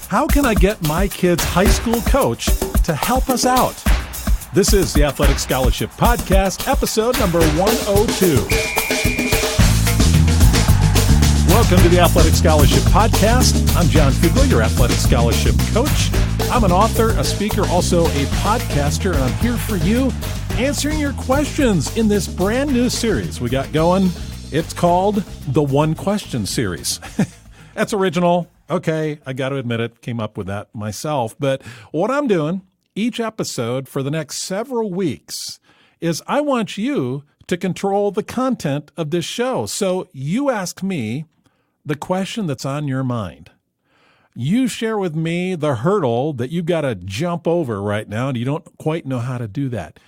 How can I get my kid's high school coach to help us out? This is the Athletic Scholarship Podcast, episode number 102. Welcome to the Athletic Scholarship Podcast. I'm Jon Fugler, your athletic scholarship coach. I'm an author, a speaker, also a podcaster, and I'm here for you answering your questions in this brand new series we got going. It's called the One Question Series. That's original. Okay, I got to admit it, came up with that myself. But what I'm doing each episode for the next several weeks is I want you to control the content of this show. So you ask me the question that's on your mind. You share with me the hurdle that you've got to jump over right now, and you don't quite know how to do that.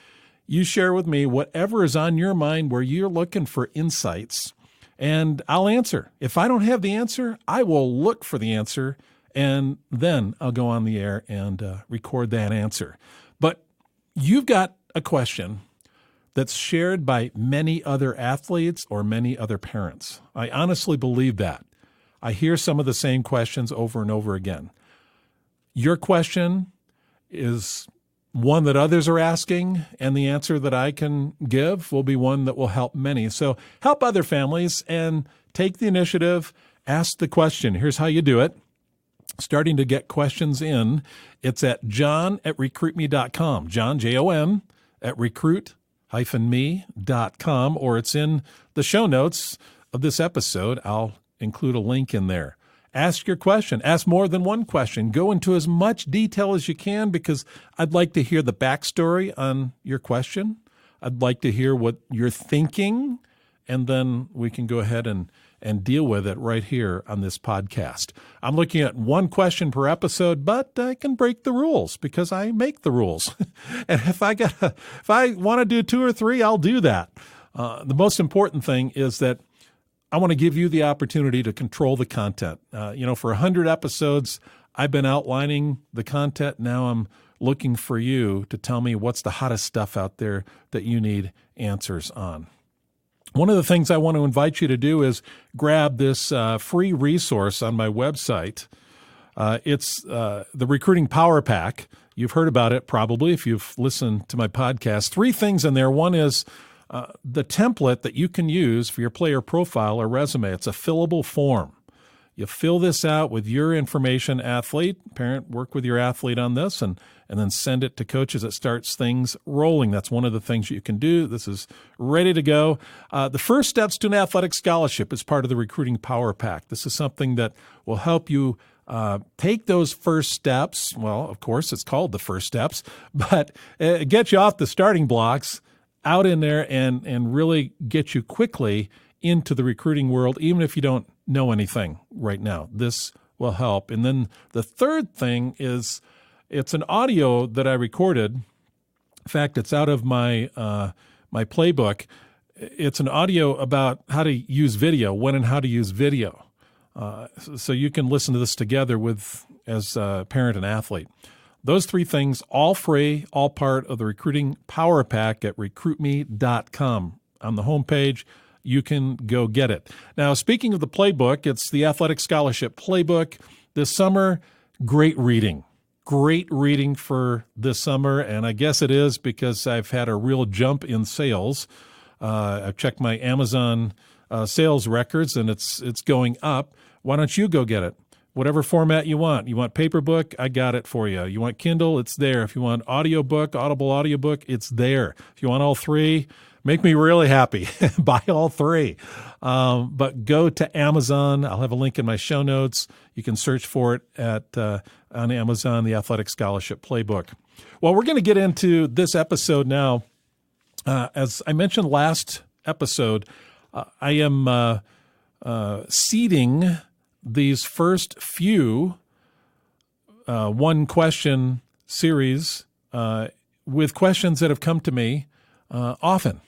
You share with me whatever is on your mind where you're looking for insights, and I'll answer. If I don't have the answer, I will look for the answer, and then I'll go on the air and record that answer. But you've got a question that's shared by many other athletes or many other parents. I honestly believe that. I hear some of the same questions over and over again. Your question is one that others are asking, and the answer that I can give will be one that will help many. So help other families and take the initiative, ask the question. Here's how you do it. Starting to get questions in. It's at jon@recruitme.com. Jon, Jon, at recruit-me.com, or it's in the show notes of this episode. I'll include a link in there. Ask your question. Ask more than one question. Go into as much detail as you can because I'd like to hear the backstory on your question. I'd like to hear what you're thinking, and then we can go ahead and deal with it right here on this podcast. I'm looking at one question per episode, but I can break the rules because I make the rules. And if I want to do two or three, I'll do that. The most important thing is that I want to give you the opportunity to control the content. For 100 episodes, I've been outlining the content. Now I'm looking for you to tell me what's the hottest stuff out there that you need answers on. One of the things I want to invite you to do is grab this free resource on my website. It's the Recruiting Power Pack. You've heard about it probably if you've listened to my podcast. 3 things in there. One is the template that you can use for your player profile or resume. It's a fillable form. You fill this out with your information, athlete, parent, work with your athlete on this, and then send it to coaches. It starts things rolling. That's one of the things you can do. This is ready to go. The first steps to an athletic scholarship is part of the Recruiting Power Pack. This is something that will help you take those first steps. Well, of course, it's called the first steps, but get you off the starting blocks, out in there and really get you quickly into the recruiting world, even if you don't know anything right now. This will help. And then the third thing is it's an audio that I recorded. In fact, it's out of my my playbook. It's an audio about how to use video, when and how to use video. So you can listen to this together as a parent and athlete. Those 3 things, all free, all part of the Recruiting Power Pack at recruitme.com. On the homepage, you can go get it. Now, speaking of the playbook, it's the Athletic Scholarship Playbook. This summer, great reading. Great reading for this summer, and I guess it is because I've had a real jump in sales. I've checked my Amazon sales records, and it's going up. Why don't you go get it? Whatever format you want. You want paper book? I got it for you. You want Kindle? It's there. If you want audiobook, Audible audiobook, it's there. If you want all 3, make me really happy. Buy all 3. But go to Amazon. I'll have a link in my show notes. You can search for it on Amazon, the Athletic Scholarship Playbook. Well, we're going to get into this episode now. As I mentioned last episode, I am seeding these first few one question series with questions that have come to me often.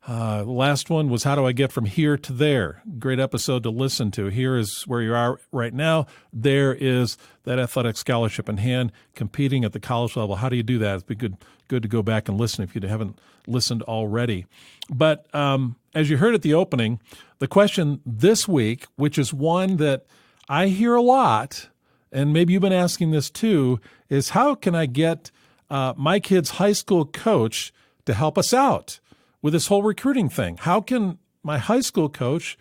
The last one was, how do I get from here to there? Great episode to listen to. Here is where you are right now. There is that athletic scholarship in hand, competing at the college level. How do you do that? It'd be good to go back and listen if you haven't listened already. But as you heard at the opening, the question this week, which is one that I hear a lot, and maybe you've been asking this too, is how can I get my kid's high school coach to help us out with this whole recruiting thing? How can my high school coach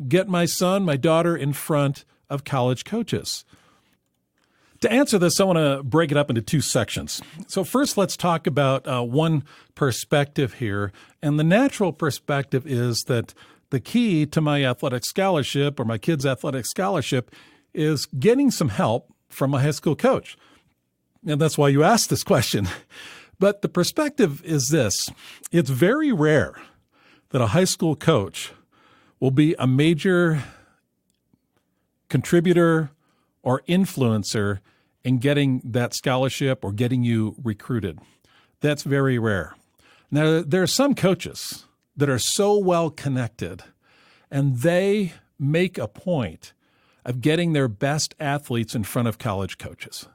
get my son, my daughter in front of college coaches? To answer this, I want to break it up into two sections. So first, let's talk about one perspective here. And the natural perspective is that the key to my athletic scholarship or my kid's athletic scholarship is getting some help from a high school coach. And that's why you asked this question. But the perspective is this. It's very rare that a high school coach will be a major contributor or influencer in getting that scholarship or getting you recruited. That's very rare. Now, there are some coaches that are so well connected, and they make a point of getting their best athletes in front of college coaches.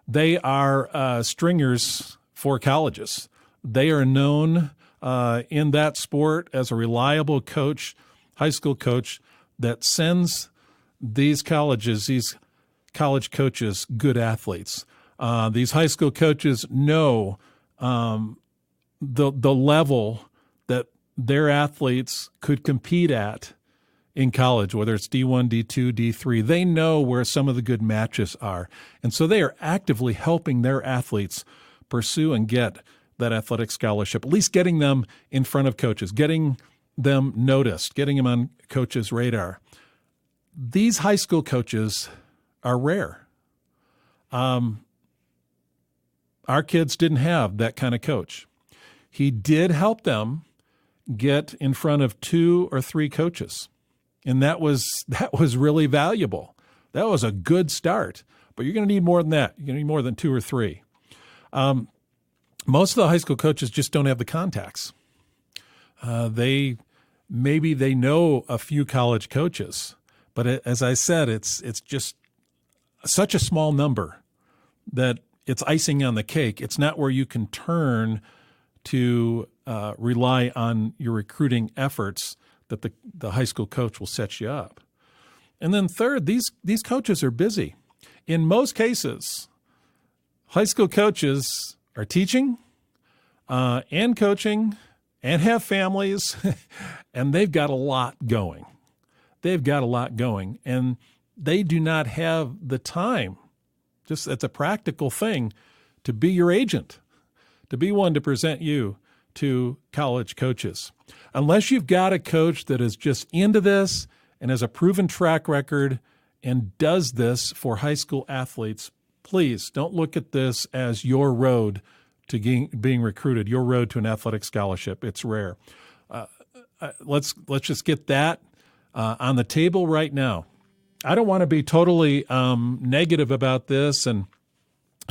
They are stringers for colleges. They are known in that sport as a reliable coach, high school coach, that sends these college coaches good athletes. These high school coaches know the level that their athletes could compete at in college, whether it's D1, D2, D3. They know where some of the good matches are. And so they are actively helping their athletes pursue and get that athletic scholarship, at least getting them in front of coaches, getting them noticed, getting them on coaches' radar. These high school coaches are rare. Our kids didn't have that kind of coach. He did help them get in front of 2 or 3 coaches, and that was really valuable. That was a good start, but you're going to need more than that. You're going to need more than 2 or 3. Most of the high school coaches just don't have the contacts. Maybe they know a few college coaches, but as I said, it's just such a small number that it's icing on the cake. It's not where you can turn to rely on your recruiting efforts that the high school coach will set you up. And then third, these coaches are busy. In most cases, high school coaches are teaching and coaching and have families, and they've got a lot going. And they do not have the time, just it's a practical thing, to be your agent, to be one to present you to college coaches. Unless you've got a coach that is just into this and has a proven track record and does this for high school athletes, please don't look at this as your road to being recruited, your road to an athletic scholarship. It's rare. Let's just get that on the table right now. I don't want to be totally negative about this and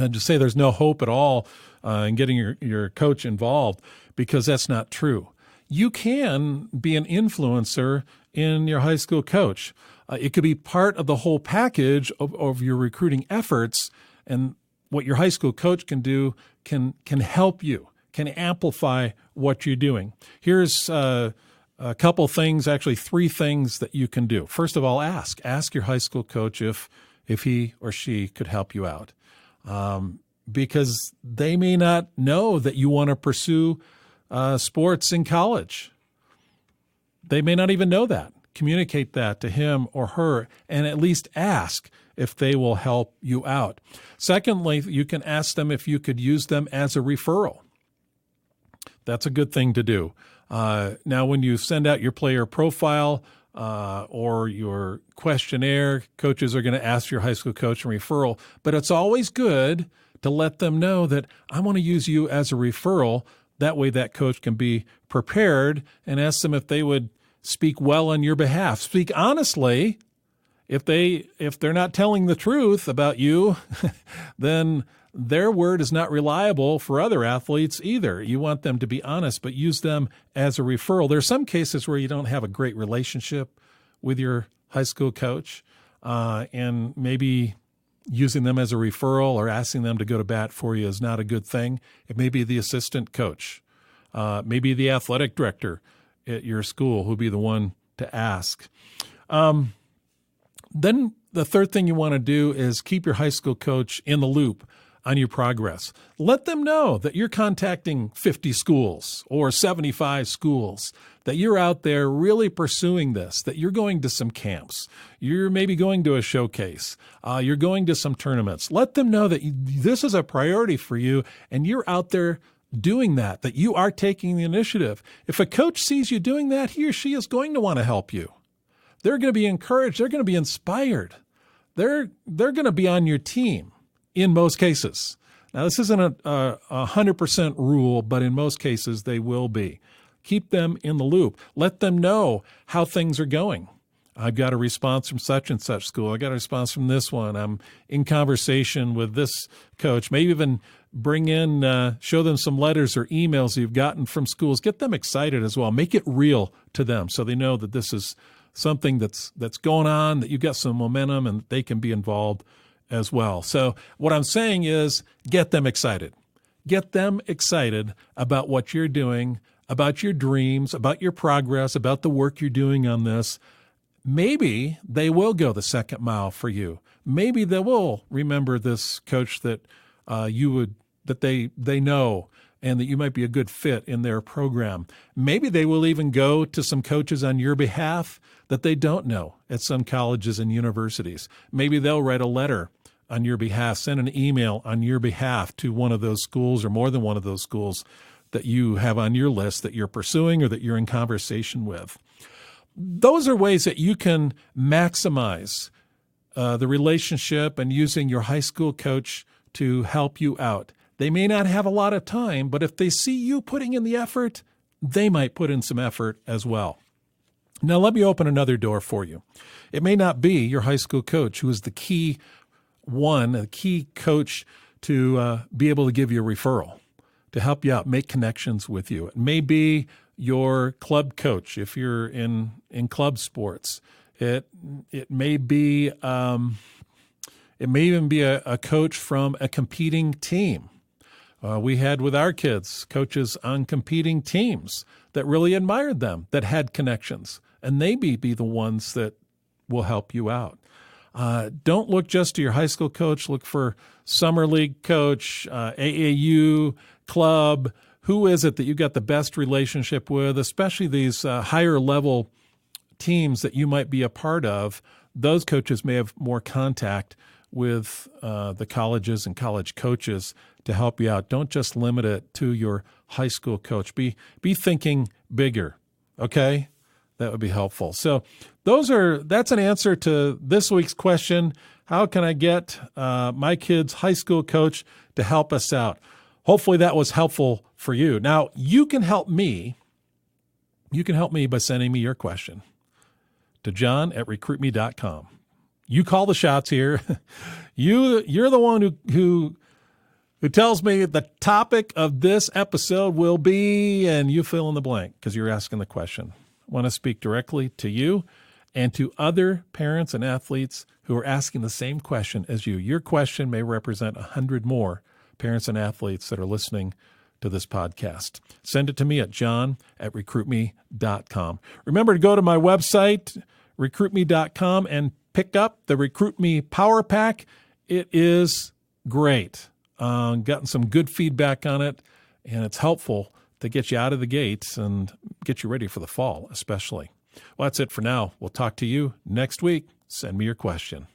just say there's no hope at all in getting your coach involved, because that's not true. You can be an influencer in your high school coach. It could be part of the whole package of your recruiting efforts, and what your high school coach can do can help you, can amplify what you're doing. Here's a couple things, actually 3 things that you can do. First of all, ask your high school coach if he or she could help you out, because they may not know that you want to pursue sports in college. They may not even know that. Communicate that to him or her, and at least ask if they will help you out. Secondly, you can ask them if you could use them as a referral. That's a good thing to do. Now, when you send out your player profile or your questionnaire, coaches are going to ask your high school coach a referral, but it's always good to let them know that I want to use you as a referral. That way that coach can be prepared, and ask them if they would speak well on your behalf. Speak honestly. If they're not telling the truth about you, then their word is not reliable for other athletes either. You want them to be honest, but use them as a referral. There are some cases where you don't have a great relationship with your high school coach, and maybe using them as a referral or asking them to go to bat for you is not a good thing. It may be the assistant coach, maybe the athletic director at your school who'll be the one to ask. Then the third thing you want to do is keep your high school coach in the loop on your progress. Let them know that you're contacting 50 schools or 75 schools, that you're out there really pursuing this, that you're going to some camps, you're maybe going to a showcase, you're going to some tournaments. Let them know that this is a priority for you and you're out there doing that you are taking the initiative. If a coach sees you doing that, he or she is going to want to help you. They're going to be encouraged. They're going to be inspired. They're going to be on your team in most cases. Now, this isn't a 100% rule, but in most cases, they will be. Keep them in the loop. Let them know how things are going. I've got a response from such and such school. I got a response from this one. I'm in conversation with this coach. Maybe even bring in, show them some letters or emails you've gotten from schools. Get them excited as well. Make it real to them so they know that this is something that's going on, that you've got some momentum and they can be involved as well. So what I'm saying is get them excited. Get them excited about what you're doing, about your dreams, about your progress, about the work you're doing on this. Maybe they will go the second mile for you. Maybe they will remember this coach that they know and that you might be a good fit in their program. Maybe they will even go to some coaches on your behalf that they don't know at some colleges and universities. Maybe they'll write a letter on your behalf, send an email on your behalf to one of those schools or more than one of those schools that you have on your list that you're pursuing or that you're in conversation with. Those are ways that you can maximize the relationship and using your high school coach to help you out. They may not have a lot of time, but if they see you putting in the effort, they might put in some effort as well. Now, let me open another door for you. It may not be your high school coach who is the key coach to be able to give you a referral, to help you out, make connections with you. It may be your club coach if you're in club sports. It may be it may even be a coach from a competing team. We had with our kids coaches on competing teams that really admired them, that had connections, and they may be the ones that will help you out. Don't look just to your high school coach. Look for summer league coach, AAU, club. Who is it that you got the best relationship with, especially these higher level teams that you might be a part of? Those coaches may have more contact with the colleges and college coaches to help you out. Don't just limit it to your high school coach. Be thinking bigger, okay? That would be helpful. So that's an answer to this week's question. How can I get my kid's high school coach to help us out? Hopefully that was helpful for you. Now, you can help me. You can help me by sending me your question to john@recruitme.com. You call the shots here. You're the one who tells me the topic of this episode will be, and you fill in the blank because you're asking the question. I want to speak directly to you and to other parents and athletes who are asking the same question as you. Your question may represent 100 more parents and athletes that are listening to this podcast. Send it to me at john@recruitme.com. Remember to go to my website, recruitme.com, and pick up the Recruit Me Power Pack. It is great. Gotten some good feedback on it, and it's helpful to get you out of the gates and get you ready for the fall, especially. Well, that's it for now. We'll talk to you next week. Send me your question.